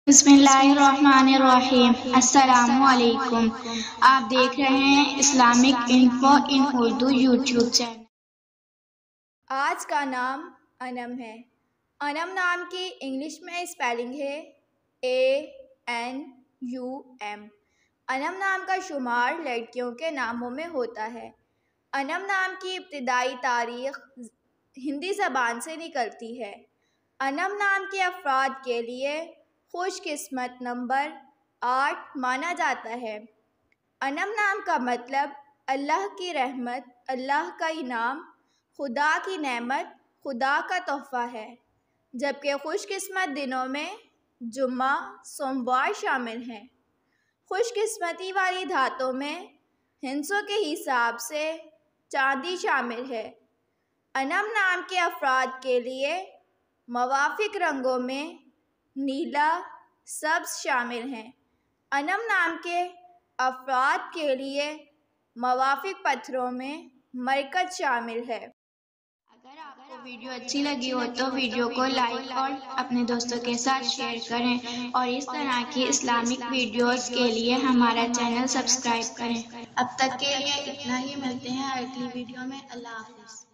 बिस्मिल्लाहिर्रहमानिर्रहीम। अस्सलामु अलैकुम। आप देख रहे हैं इस्लामिक इन्फो इन उर्दू यूट्यूब चैनल। आज का नाम अनम है। अनम नाम की इंग्लिश में स्पेलिंग है ANUM। अनम नाम का शुमार लड़कियों के नामों में होता है। अनम नाम की इब्तिदाई तारीख हिंदी ज़बान से निकलती है। अनम नाम के अफराद के लिए खुशकिस्मत नंबर 8 माना जाता है। अनम नाम का मतलब अल्लाह की रहमत, अल्लाह का इनाम, खुदा की नेमत, खुदा का तोहफ़ा है। जबकि खुशकिस्मत दिनों में जुम्मा, सोमवार शामिल हैं। खुशकिस्मती वाली धातों में हिंसों के हिसाब से चांदी शामिल है। अनम नाम के अफराद के लिए मवाफिक रंगों में नीला, सब्ज शामिल हैं। अनम नाम के अफराद के लिए मवाफिक पत्थरों में मरकज शामिल है। अगर आपको वीडियो अच्छी लगी हो तो वीडियो को लाइक और अपने दोस्तों के साथ शेयर करें और इस तरह की इस्लामिक वीडियोस के लिए हमारा चैनल सब्सक्राइब करें। अब तक के लिए इतना ही, मिलते हैं अगली वीडियो में। अल्लाह हाफ़िज़।